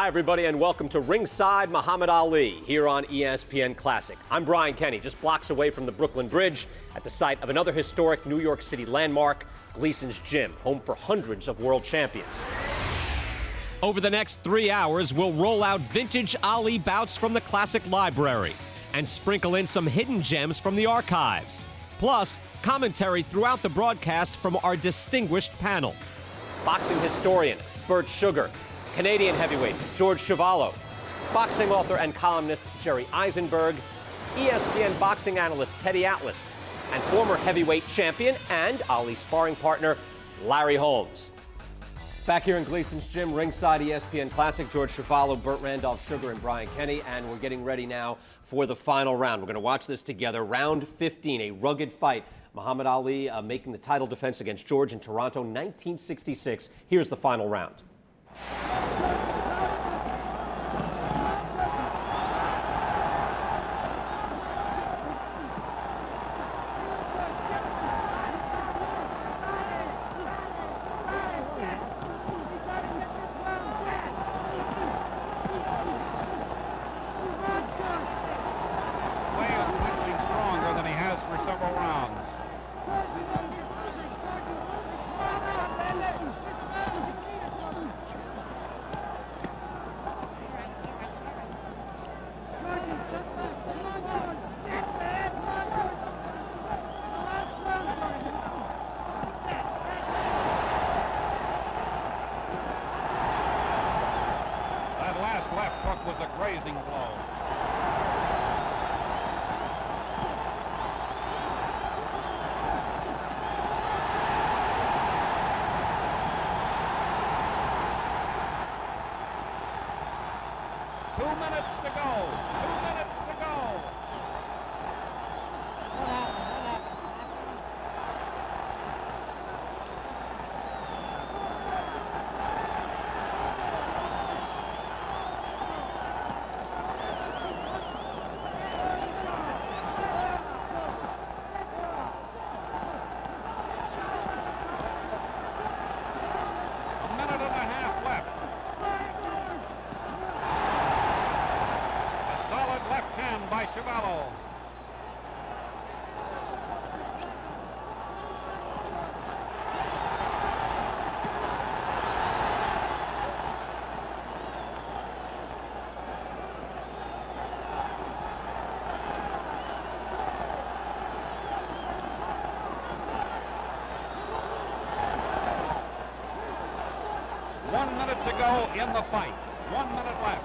Hi, everybody, and welcome to Ringside Muhammad Ali here on ESPN Classic. I'm Brian Kenny, just blocks away from the Brooklyn Bridge at the site of another historic New York City landmark, Gleason's Gym, home for hundreds of world champions. Over the next 3 hours, we'll roll out vintage Ali bouts from the classic library and sprinkle in some hidden gems from the archives. Plus, commentary throughout the broadcast from our distinguished panel. Boxing historian Bert Sugar, Canadian heavyweight George Chuvalo, boxing author and columnist Jerry Eisenberg, ESPN boxing analyst Teddy Atlas, and former heavyweight champion and Ali sparring partner Larry Holmes. Back here in Gleason's Gym, Ringside ESPN Classic, George Chuvalo, Burt Randolph Sugar, and Brian Kenny, and we're getting ready now for the final round. We're going to watch this together. Round 15, a rugged fight. Muhammad Ali making the title defense against George in Toronto, 1966. Here's the final round. Left hook was a grazing blow. Two minutes to go. 2 minutes to go. By Chuvalo. One minute to go in the fight. 1 minute left.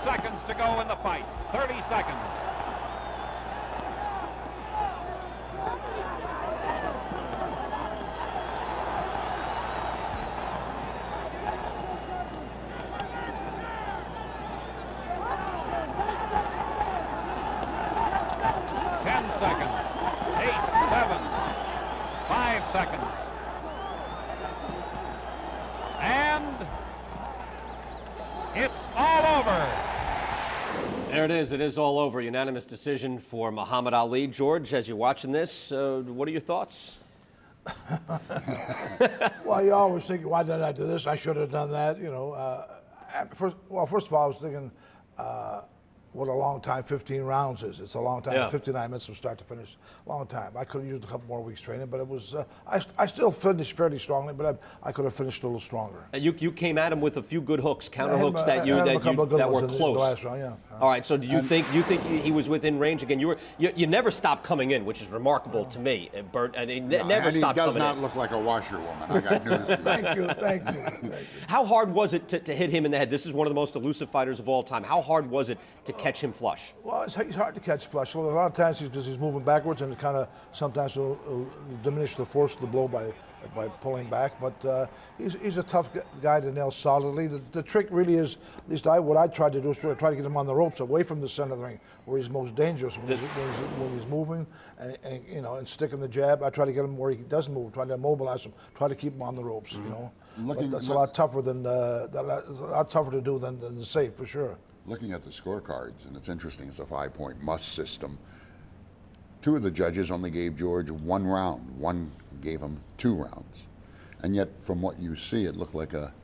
Seconds to go in the fight. 30 seconds. It's all over. There it is. It is all over. Unanimous decision for Muhammad Ali. George, as you're watching this, what are your thoughts? Well, you always think, why did I do this? I should have done that. You know, first of all, I was thinking what a long time 15 rounds is. It's a long time. Yeah. 59 minutes from start to finish. Long time. I could have used a couple more weeks training, but it was. I still finished fairly strongly, but I could have finished a little stronger. And you came at him with a few good hooks, counter hooks that were close. The last round, yeah. All right. So do you think he was within range again? You never stopped coming in, which is remarkable to me, Bert. And he never stopped coming in. He does not look like a washerwoman. I got news. Thank you. How hard was it to hit him in the head? This is one of the most elusive fighters of all time. How hard was it to catch catch him flush? Well, he's hard to catch flush. Well, a lot of times because he's moving backwards, and it kind of sometimes will diminish the force of the blow by pulling back. But he's a tough guy to nail solidly. The trick really is, at least what I try to do is try to get him on the ropes, away from the center of the ring, where he's most dangerous when he's moving, and sticking the jab. I try to get him where he doesn't move, try to immobilize him, try to keep him on the ropes. You know, that's a lot tougher than a lot tougher to do than the safe, for sure. Looking at the scorecards, and it's interesting, it's a 5-point must system. 2 of the judges only gave George 1 round. 1 gave him 2 rounds. And yet, from what you see, it looked like a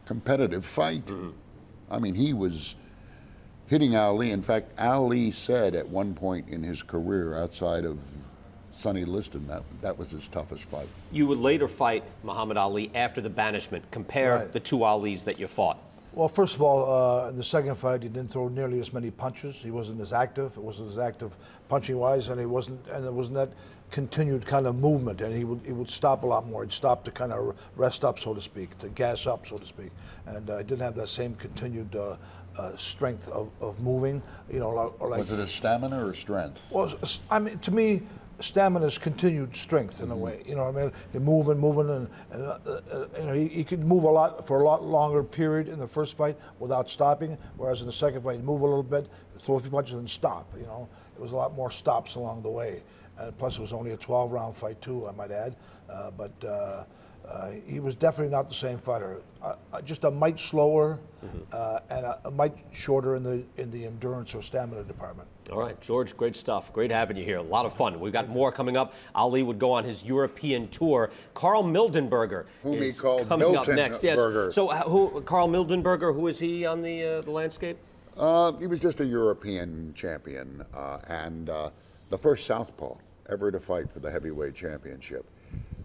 competitive fight. I mean, he was hitting Ali. In fact, Ali said at one point in his career, outside of Sonny Liston, that was his toughest fight. You would later fight Muhammad Ali after the banishment. Compare the 2 Alis that you fought. Well, first of all, in the second fight, he didn't throw nearly as many punches. He wasn't as active. It wasn't as active punching-wise, and it wasn't that continued kind of movement. And he would stop a lot more. He'd stop to kind of rest up, so to speak, to gas up, so to speak. And he didn't have that same continued strength of moving. You know, like, was it a stamina or strength? Well, I mean, to me, stamina is continued strength in a way. You know what I mean? You're moving, and you know, he could move for a lot longer period in the first fight without stopping, whereas in the second fight he'd move a little bit, throw a few punches and stop. You know, there was a lot more stops along the way, and plus it was only a 12-round fight too, I might add. But he was definitely not the same fighter. Just a mite slower and a mite shorter in the endurance or stamina department. All right, George, great stuff. Great having you here. A lot of fun. We've got more coming up. Ali would go on his European tour. Carl Mildenberger Whom he is called coming up next. Yes. Miltenberger. So, Carl Mildenberger, who is he on the landscape? He was just a European champion and the first southpaw ever to fight for the heavyweight championship.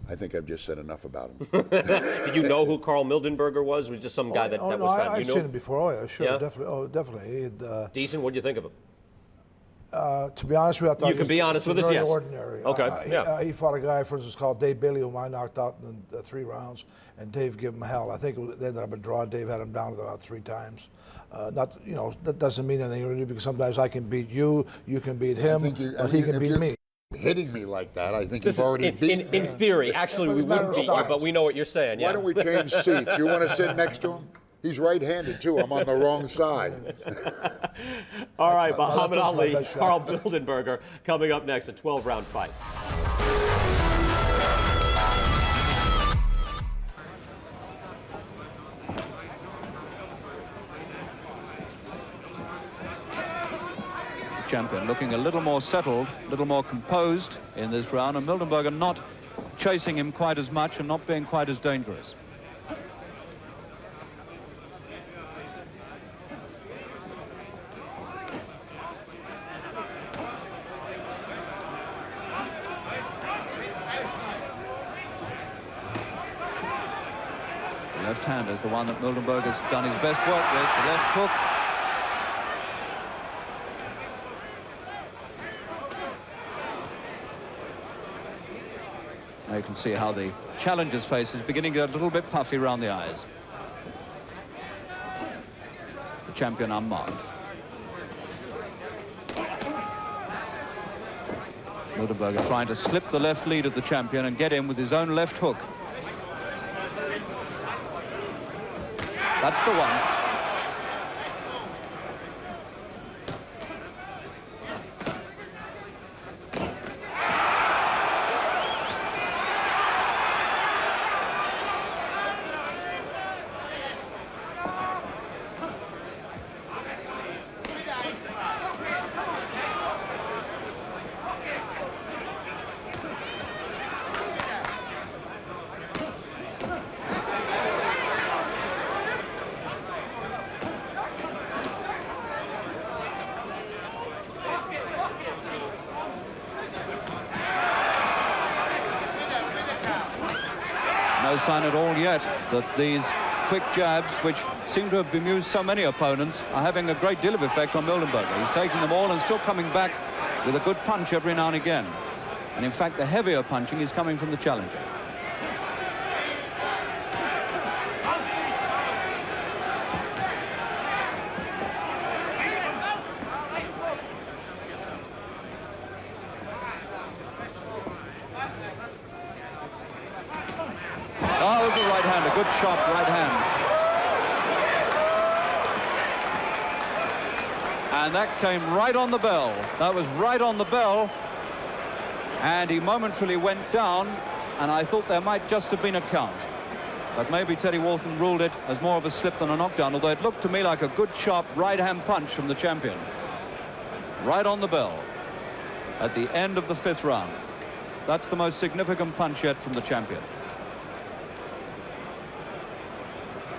I think I've just said enough about him. Did you know who Carl Mildenberger was? Was just some guy that was found? I've seen him before. Oh, yeah, sure, Yeah? definitely. Oh, definitely. Decent. What do you think of him? To be honest with you, I thought You can be honest with us, very yes. ordinary. Okay, He fought a guy, for instance, called Dave Bailey, whom I knocked out in the 3 rounds, and Dave gave him hell. I think they ended up a draw. Dave had him down about 3 times. That doesn't mean anything really, because sometimes I can beat you, you can beat him, but he can beat me. Hitting me like that, I think you've already beaten me. In theory, actually, we wouldn't beat you, but we know what you're saying. Why don't we change seats? You want to sit next to him? He's right-handed, too. I'm on the wrong side. All right, Muhammad Ali, Carl Mildenberger, coming up next, a 12-round fight. Champion looking a little more settled, a little more composed in this round, and Mildenberger not chasing him quite as much and not being quite as dangerous. The left hand is the one that Mildenberger's done his best work with, the left hook. Now you can see how the challenger's face is beginning to get a little bit puffy around the eyes. The champion unmarked. Mildenberger trying to slip the left lead of the champion and get in with his own left hook. That's the one. No sign at all yet that these quick jabs, which seem to have bemused so many opponents, are having a great deal of effect on Mildenberger. He's taking them all and still coming back with a good punch every now and again. And in fact, the heavier punching is coming from the challenger. good sharp right hand. And that came right on the bell. That was right on the bell. And he momentarily went down, and I thought there might just have been a count. But maybe Teddy Walton ruled it as more of a slip than a knockdown, although it looked to me like a good sharp right-hand punch from the champion. Right on the bell at the end of the 5th round. That's the most significant punch yet from the champion.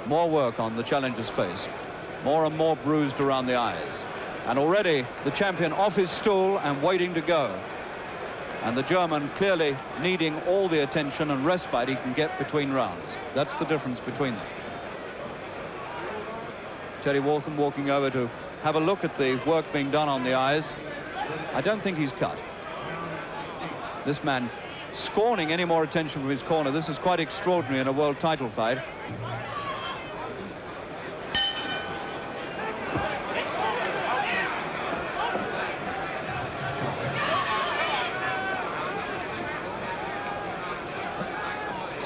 More work on the challenger's face. More and more bruised around the eyes. And already the champion off his stool and waiting to go. And the German clearly needing all the attention and respite he can get between rounds. That's the difference between them. Teddy Walton walking over to have a look at the work being done on the eyes. I don't think he's cut. This man scorning any more attention from his corner. This is quite extraordinary in a world title fight.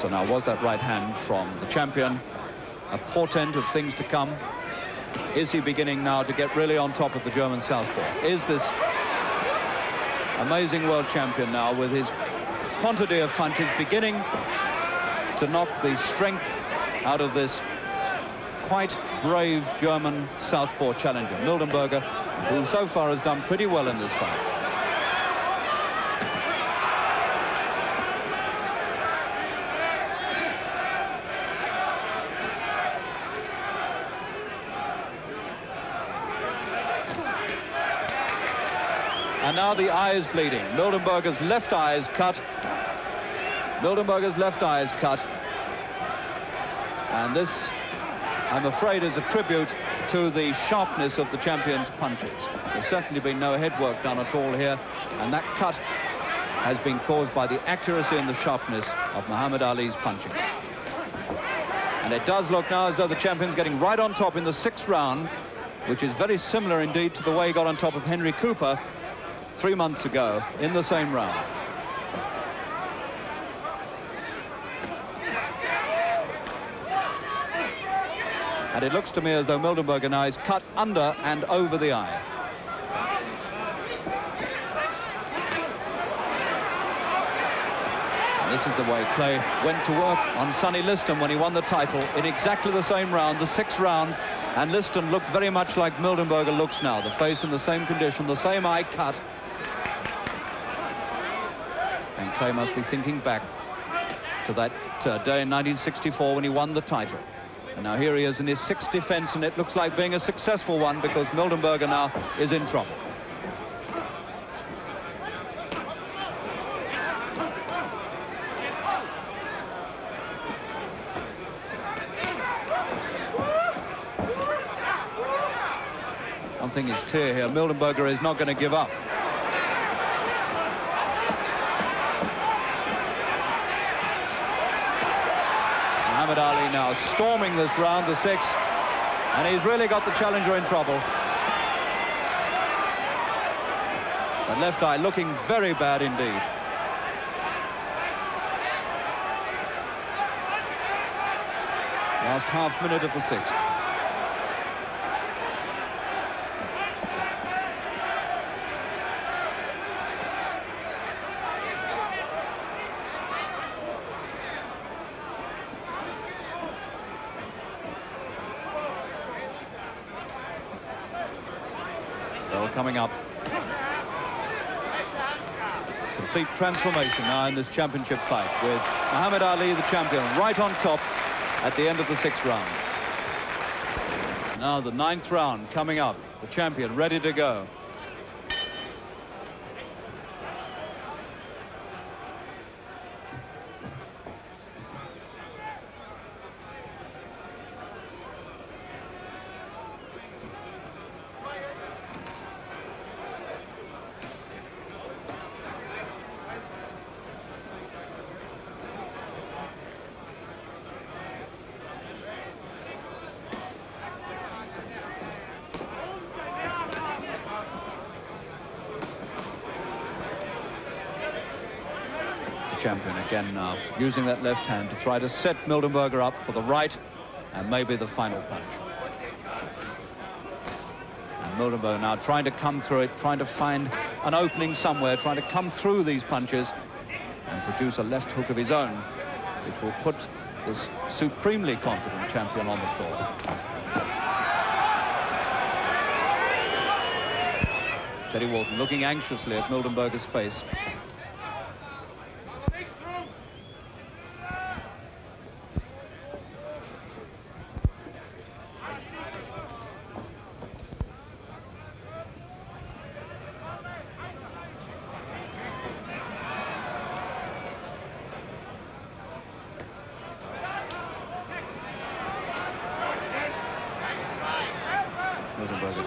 So now, was that right hand from the champion a portent of things to come? Is he beginning now to get really on top of the German southpaw? Is this amazing world champion now, with his quantity of punches, beginning to knock the strength out of this quite brave German southpaw challenger, Mildenberger, who so far has done pretty well in this fight? And now the eye is bleeding. Mildenberger's left eye is cut. Mildenberger's left eye is cut. And this, I'm afraid, is a tribute to the sharpness of the champion's punches. There's certainly been no head work done at all here. And that cut has been caused by the accuracy and the sharpness of Muhammad Ali's punching. And it does look now as though the champion's getting right on top in the 6th round, which is very similar indeed to the way he got on top of Henry Cooper 3 months ago in the same round. And it looks to me as though Mildenberger now is cut under and over the eye. And this is the way Clay went to work on Sonny Liston when he won the title in exactly the same round, the 6th round, and Liston looked very much like Mildenberger looks now, the face in the same condition, the same eye cut. And Clay must be thinking back to that day in 1964 when he won the title. And now here he is in his 6th defense, and it looks like being a successful one, because Mildenberger now is in trouble. One thing is clear here, Mildenberger is not going to give up. Muhammad Ali now storming this round, the 6th, and he's really got the challenger in trouble. That left eye looking very bad indeed. Last half minute of the 6th. Coming up. Complete transformation now in this championship fight, with Muhammad Ali, the champion, right on top at the end of the 6th round. Now the 9th round coming up. The champion ready to go. champion again now, using that left hand to try to set Mildenberger up for the right and maybe the final punch. And Mildenberger now trying to come through it, trying to find an opening somewhere, trying to come through these punches and produce a left hook of his own, which will put this supremely confident champion on the floor. Teddy Walton looking anxiously at Mildenberger's face.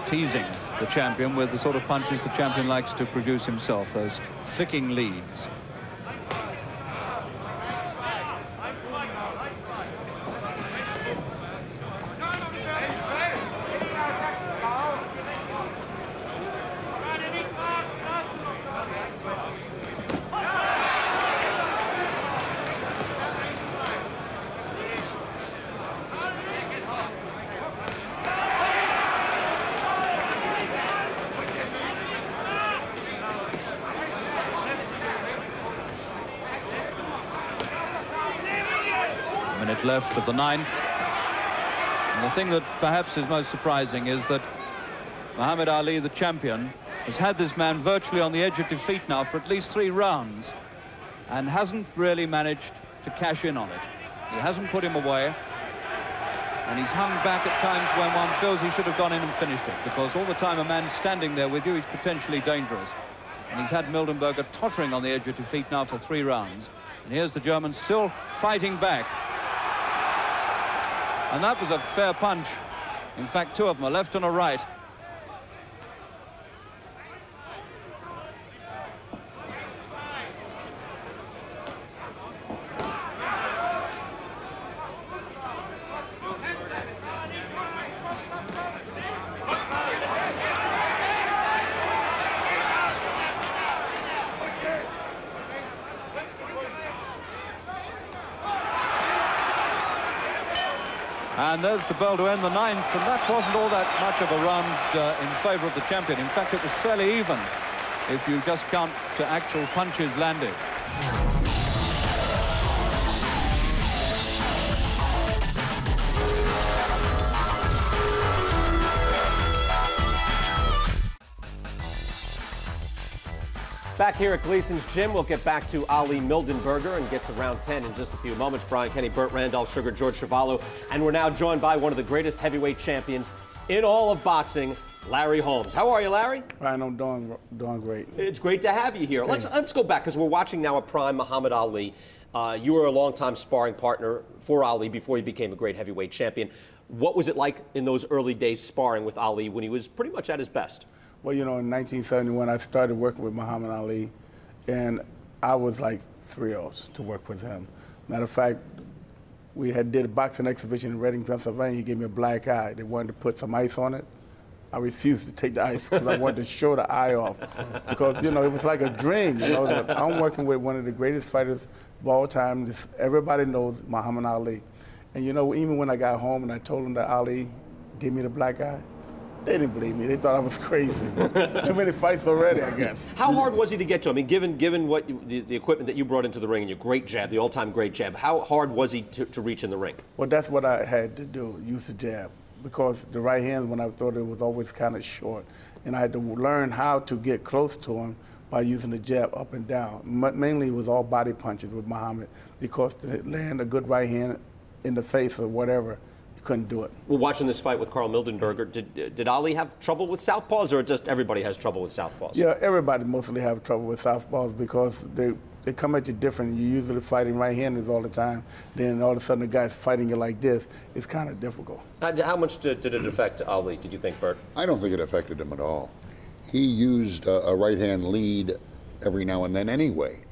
Teasing the champion with the sort of punches the champion likes to produce himself, those flicking leads. Minute left of the ninth. And the thing that perhaps is most surprising is that Muhammad Ali, the champion, has had this man virtually on the edge of defeat now for at least 3 rounds and hasn't really managed to cash in on it. He hasn't put him away, and he's hung back at times when one feels he should have gone in and finished it, because all the time a man's standing there with you, he's potentially dangerous. And he's had Mildenberger tottering on the edge of defeat now for 3 rounds. And here's the German still fighting back. And that was a fair punch. In fact, 2 of them, a left and a right. And there's the bell to end the ninth, and that wasn't all that much of a round in favor of the champion. In fact, it was fairly even if you just count to actual punches landed. Back here at Gleason's Gym, we'll get back to Ali Mildenberger and get to round 10 in just a few moments. Brian Kenny, Burt Randolph, Sugar, George Chuvalo, and we're now joined by one of the greatest heavyweight champions in all of boxing, Larry Holmes. How are you, Larry? Ryan, I'm doing great. It's great to have you here. Let's go back, because we're watching now a prime Muhammad Ali. You were a longtime sparring partner for Ali before he became a great heavyweight champion. What was it like in those early days sparring with Ali when he was pretty much at his best? Well, you know, in 1971, I started working with Muhammad Ali, and I was like thrilled to work with him. Matter of fact, we did a boxing exhibition in Reading, Pennsylvania. He gave me a black eye. They wanted to put some ice on it. I refused to take the ice because I wanted to show the eye off. Because, you know, it was like a dream. You know, I'm working with one of the greatest fighters of all time. Everybody knows Muhammad Ali. And, you know, even when I got home and I told them that Ali gave me the black eye, they didn't believe me. They thought I was crazy. Too many fights already, I guess. How hard was he to get to? I mean, given what the equipment that you brought into the ring and your great jab, the all-time great jab, how hard was he to reach in the ring? Well, that's what I had to do, use the jab. Because the right hand, when I thought it was always kind of short. And I had to learn how to get close to him by using the jab up and down. Mainly it was all body punches with Muhammad. Because to land a good right hand in the face or whatever, couldn't do it. Well, watching this fight with Carl Mildenberger, did Ali have trouble with southpaws, or just everybody has trouble with southpaws? Yeah, everybody mostly have trouble with southpaws because they come at you different. You're usually fighting right-handers all the time. Then all of a sudden the guy's fighting you like this. It's kind of difficult. How much did it affect Ali, did you think, Burt? I don't think it affected him at all. He used a right-hand lead every now and then anyway.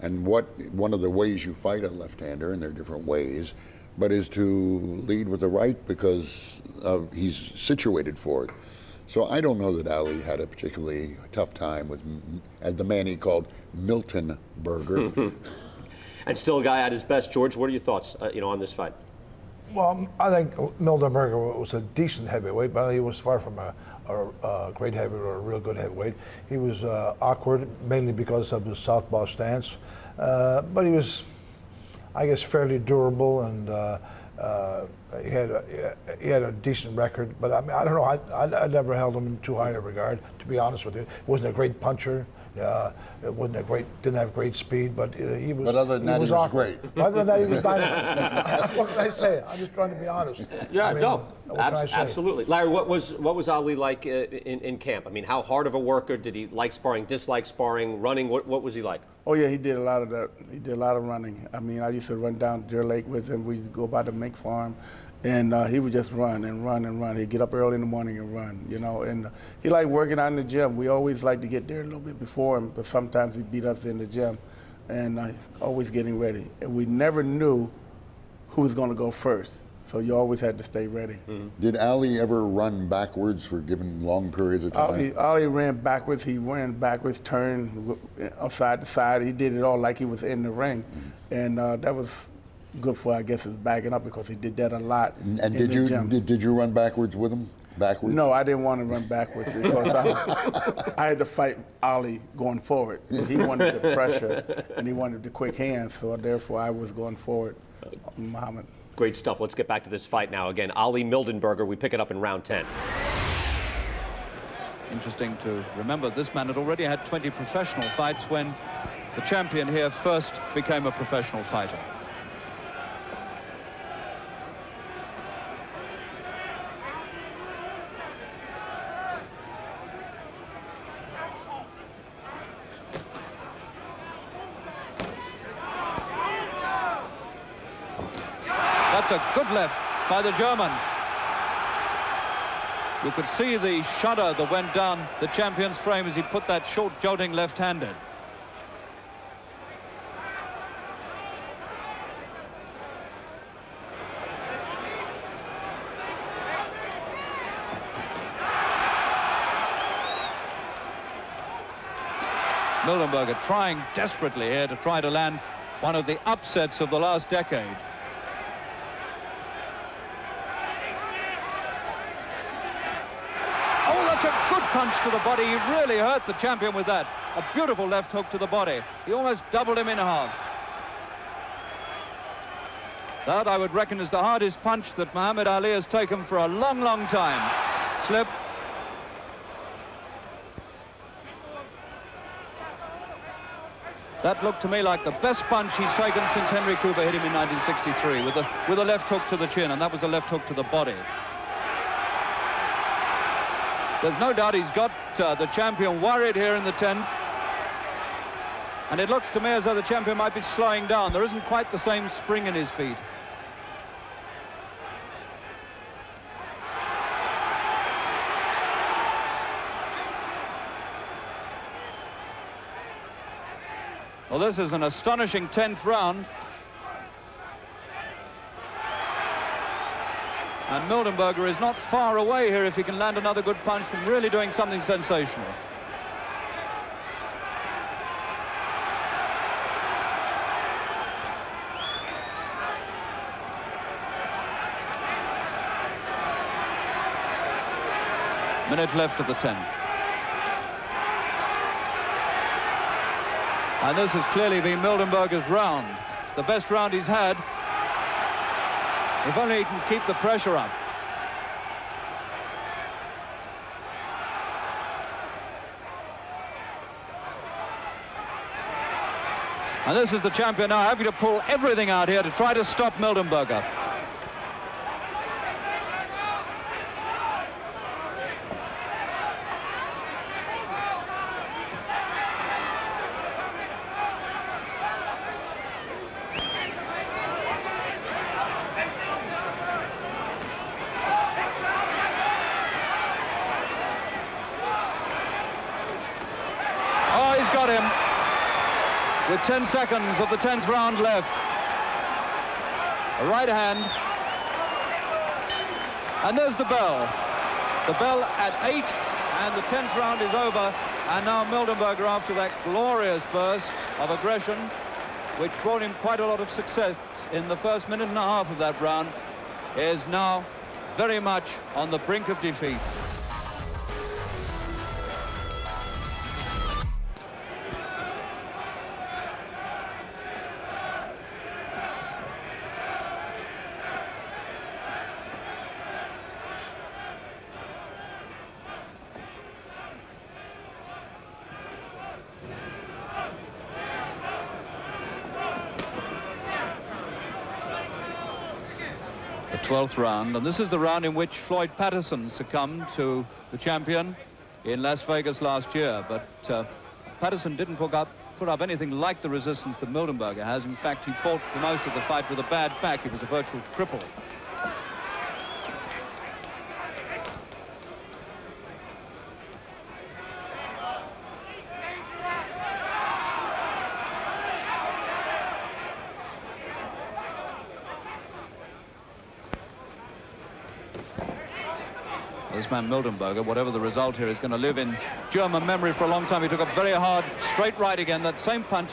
And one of the ways you fight a left-hander, and there are different ways, but is to lead with the right because he's situated for it. So I don't know that Ali had a particularly tough time with the man he called Milton Berger. And still a guy at his best. George, what are your thoughts, on this fight? Well, I think Mildenberger was a decent heavyweight, but he was far from a great heavyweight or a real good heavyweight. He was awkward, mainly because of his southpaw stance, but he was, I guess, fairly durable, and he had a decent record. But I mean, I don't know. I never held him in too high a regard, to be honest with you. He wasn't a great puncher. It wasn't didn't have great speed, but he was. But other than that, he was great. Other than that, he was dynamite. What can I say? I'm just trying to be honest. Yeah, I mean, no, what absolutely. Larry, what was Ali like in camp? I mean, how hard of a worker? Did he like sparring, dislike sparring, running? What was he like? Oh yeah, he did a lot of that. He did a lot of running. I mean, I used to run down Deer Lake with him. We used to go by the mink farm, and he would just run and run and run. He'd get up early in the morning and run, And he liked working out in the gym. We always liked to get there a little bit before him, but sometimes he'd beat us in the gym, and always getting ready. And we never knew who was going to go first, so you always had to stay ready. Mm-hmm. Did Ali ever run backwards for given long periods of time? Ali ran backwards. He ran backwards, turned side to side. He did it all like he was in the ring, and that was good for, I guess, his backing up, because he did that a lot. And did you run backwards with him? Backwards? No, I didn't want to run backwards because I had to fight Ali going forward. He wanted the pressure and he wanted the quick hands, so therefore I was going forward, Muhammad. Great stuff. Let's get back to this fight now. Again, Ali Mildenberger. We pick it up in round 10. Interesting to remember, this man had already had 20 professional fights when the champion here first became a professional fighter. That's a good left by the German. You could see the shudder that went down the champion's frame as he put that short, jolting left-handed. Mildenberger trying desperately here to try to land one of the upsets of the last decade. That's a good punch to the body. He really hurt the champion with that. A beautiful left hook to the body. He almost doubled him in half. That, I would reckon, is the hardest punch that Muhammad Ali has taken for a long, long time. Slip. That looked to me like the best punch he's taken since Henry Cooper hit him in 1963 with a left hook to the chin, and that was a left hook to the body. There's no doubt he's got the champion worried here in the 10th. And it looks to me as though the champion might be slowing down. There isn't quite the same spring in his feet. Well, this is an astonishing 10th round. And Mildenberger is not far away here if he can land another good punch from really doing something sensational. Minute left of the 10th. And this has clearly been Mildenberger's round. It's the best round he's had. If only he can keep the pressure up. And this is the champion now having to pull everything out here to try to stop Mildenberger. Got him with 10 seconds of the 10th round left. A right hand. And there's the bell. The bell at 8, and the 10th round is over. And now Mildenberger, after that glorious burst of aggression, which brought him quite a lot of success in the first minute and a half of that round, is now very much on the brink of defeat. The 12th round, and this is the round in which Floyd Patterson succumbed to the champion in Las Vegas last year, but Patterson didn't put up anything like the resistance that Mildenberger has. In fact, he fought for most of the fight with a bad back. He was a virtual cripple. This man Mildenberger, whatever the result here, is going to live in German memory for a long time. He took a very hard straight right again. That same punch,